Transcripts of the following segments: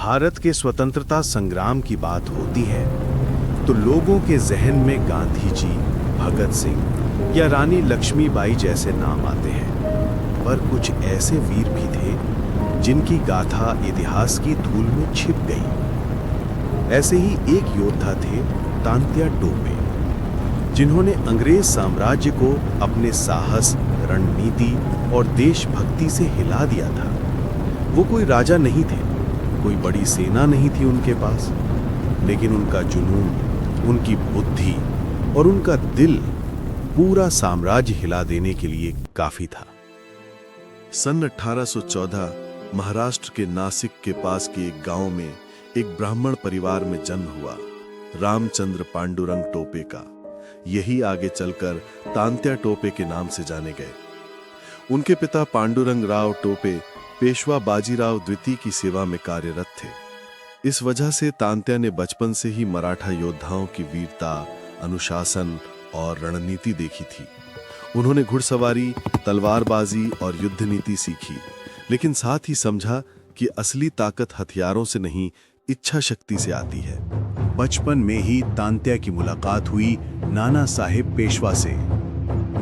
भारत के स्वतंत्रता संग्राम की बात होती है तो लोगों के जहन में गांधी जी, भगत सिंह या रानी लक्ष्मीबाई जैसे नाम आते हैं। पर कुछ ऐसे वीर भी थे जिनकी गाथा इतिहास की धूल में छिप गई। ऐसे ही एक योद्धा थे तांत्या टोपे, जिन्होंने अंग्रेज साम्राज्य को अपने साहस, रणनीति और देशभक्ति से हिला दिया था। वो कोई राजा नहीं थे, कोई बड़ी सेना नहीं थी उनके पास, लेकिन उनका जुनून, उनकी बुद्धि और उनका दिल पूरा साम्राज्य हिला देने के लिए काफी था। सन 1814 महाराष्ट्र के नासिक के पास के एक गांव में एक ब्राह्मण परिवार में जन्म हुआ, रामचंद्र पांडुरंग टोपे का। यही आगे चलकर तांत्या टोपे के नाम से जाने गए। उनके पिता पांडुरंग राव टोपे पेशवा बाजीराव द्वितीय की सेवा में कार्यरत थे। इस वजह से तांत्या ने बचपन से ही मराठा योद्धाओं की वीरता, अनुशासन और रणनीति देखी थी। उन्होंने घुड़सवारी, तलवारबाजी और युद्ध नीति सीखी, लेकिन साथ ही समझा कि असली ताकत हथियारों से नहीं, इच्छा शक्ति से आती है। बचपन में ही तांत्या की मुलाकात हुई नाना साहेब पेशवा से।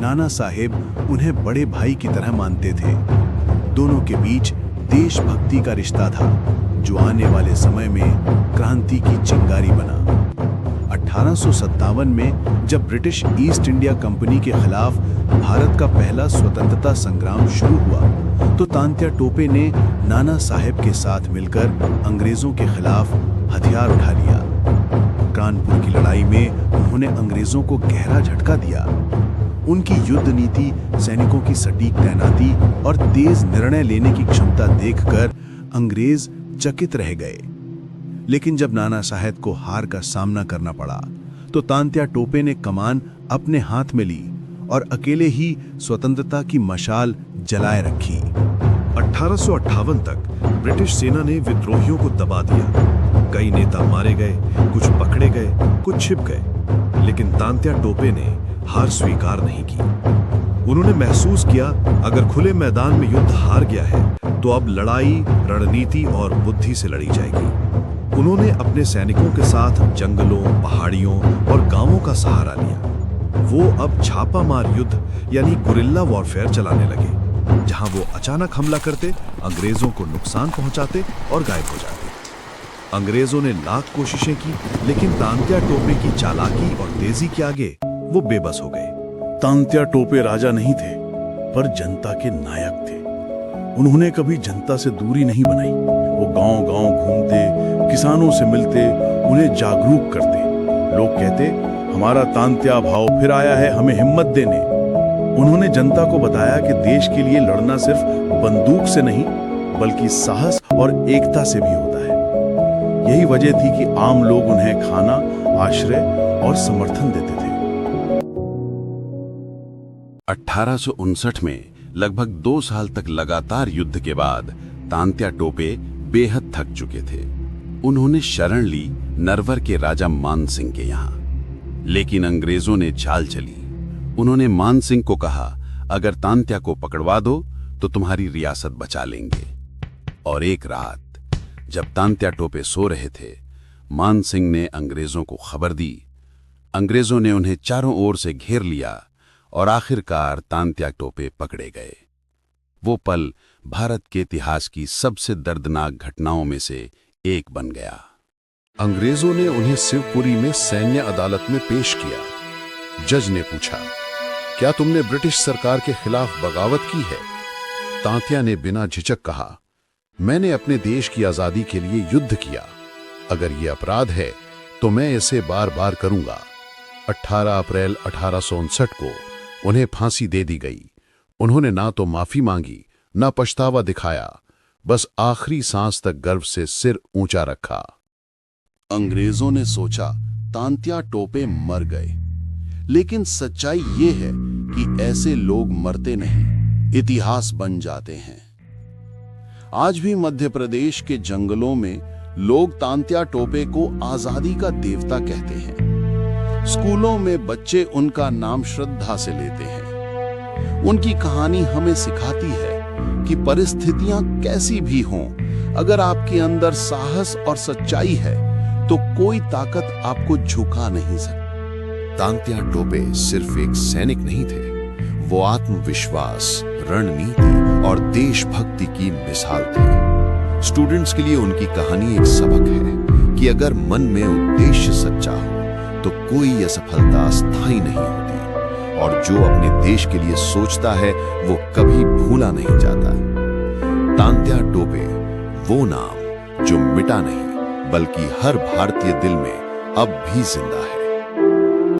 नाना साहेब उन्हें बड़े भाई की तरह मानते थे। दोनों के बीच देशभक्ति का रिश्ता था, जो आने वाले समय में क्रांति की चिंगारी बना। 1857 में जब ब्रिटिश ईस्ट इंडिया कंपनी के खिलाफ भारत का पहला स्वतंत्रता संग्राम शुरू हुआ, तो तांत्या टोपे ने नाना साहेब के साथ मिलकर अंग्रेजों के खिलाफ हथियार उठा लिया। कानपुर की लड़ाई में उन्होंने अंग्रेजों को गहरा झटका दिया। उनकी युद्ध नीति, सैनिकों की सटीक तैनाती और तेज निर्णय लेने की क्षमता देखकर अंग्रेज चकित रह गए। लेकिन जब नाना साहेब को हार का सामना करना पड़ा, तो तांत्या टोपे ने कमान अपने हाथ में ली और अकेले ही स्वतंत्रता की मशाल जलाए रखी। 1858 तक ब्रिटिश सेना ने विद्रोहियों को दबा दिया। कई नेता मारे गए, कुछ पकड़े गए, कुछ छिप गए, लेकिन तांत्या टोपे ने हार स्वीकार नहीं की। उन्होंने महसूस किया, अगर खुले मैदान में युद्ध हार गया है तो अब लड़ाई रणनीति और बुद्धि से लड़ी जाएगी। उन्होंने अपने सैनिकों के साथ जंगलों, पहाड़ियों और गांवों का सहारा लिया। वो अब छापामार युद्ध यानी गुरिल्ला वॉरफेयर चलाने लगे, जहां वो अचानक हमला करते, अंग्रेजों को नुकसान पहुंचाते और गायब हो जाते। अंग्रेजों ने लाख कोशिशें की, लेकिन तांत्या टोपे की चालाकी और तेजी के आगे वो बेबस हो गए। तांत्या टोपे राजा नहीं थे, पर जनता के नायक थे। उन्होंने कभी जनता से दूरी नहीं बनाई। वो गांव-गांव घूमते, किसानों से मिलते, उन्हें जागरूक करते। लोग कहते, हमारा तांत्या भाव फिर आया है हमें हिम्मत देने। उन्होंने जनता को बताया कि देश के लिए लड़ना सिर्फ बंदूक से नहीं, बल्कि साहस और एकता से भी होता है। यही वजह थी कि आम लोग उन्हें खाना, आश्रय और समर्थन देते थे। 1859 में लगभग 2 साल तक लगातार युद्ध के बाद तांत्या टोपे बेहद थक चुके थे। उन्होंने शरण ली नरवर के राजा मान सिंह के यहाँ, लेकिन अंग्रेजों ने चाल चली। उन्होंने मान सिंह को कहा, अगर तांत्या को पकड़वा दो तो तुम्हारी रियासत बचा लेंगे। और एक रात जब तांत्या टोपे सो रहे थे, मान सिंह ने अंग्रेजों को खबर दी। अंग्रेजों ने उन्हें चारों ओर से घेर लिया और आखिरकार तांत्या टोपे पकड़े गए। वो पल भारत के इतिहास की सबसे दर्दनाक घटनाओं में से एक बन गया। अंग्रेजों ने उन्हें शिवपुरी में सैन्य अदालत में पेश किया। जज ने पूछा, क्या तुमने ब्रिटिश सरकार के खिलाफ बगावत की है? तांत्या ने बिना झिझक कहा, मैंने अपने देश की आजादी के लिए युद्ध किया। अगर यह अपराध है तो मैं इसे बार बार करूंगा। 18 अप्रैल 1859 को उन्हें फांसी दे दी गई। उन्होंने ना तो माफी मांगी, ना पछतावा दिखाया, बस आखिरी सांस तक गर्व से सिर ऊंचा रखा। अंग्रेजों ने सोचा तांत्या टोपे मर गए, लेकिन सच्चाई ये है कि ऐसे लोग मरते नहीं, इतिहास बन जाते हैं। आज भी मध्य प्रदेश के जंगलों में लोग तांत्या टोपे को आजादी का देवता कहते हैं। स्कूलों में बच्चे उनका नाम श्रद्धा से लेते हैं। उनकी कहानी हमें सिखाती है कि परिस्थितियां कैसी भी हों, अगर आपके अंदर साहस और सच्चाई है तो कोई ताकत आपको झुका नहीं सकती। तांत्या टोपे सिर्फ एक सैनिक नहीं थे, वो आत्मविश्वास, रणनीति और देशभक्ति की मिसाल थे। स्टूडेंट्स के लिए उनकी कहानी एक सबक है कि अगर मन में उद्देश्य सच्चा हो तो कोई असफलता स्थायी नहीं होती, और जो अपने देश के लिए सोचता है वो कभी भूला नहीं जाता। तांत्या टोपे वो नाम जो मिटा नहीं बल्कि हर भारतीय दिल में अब भी जिंदा है।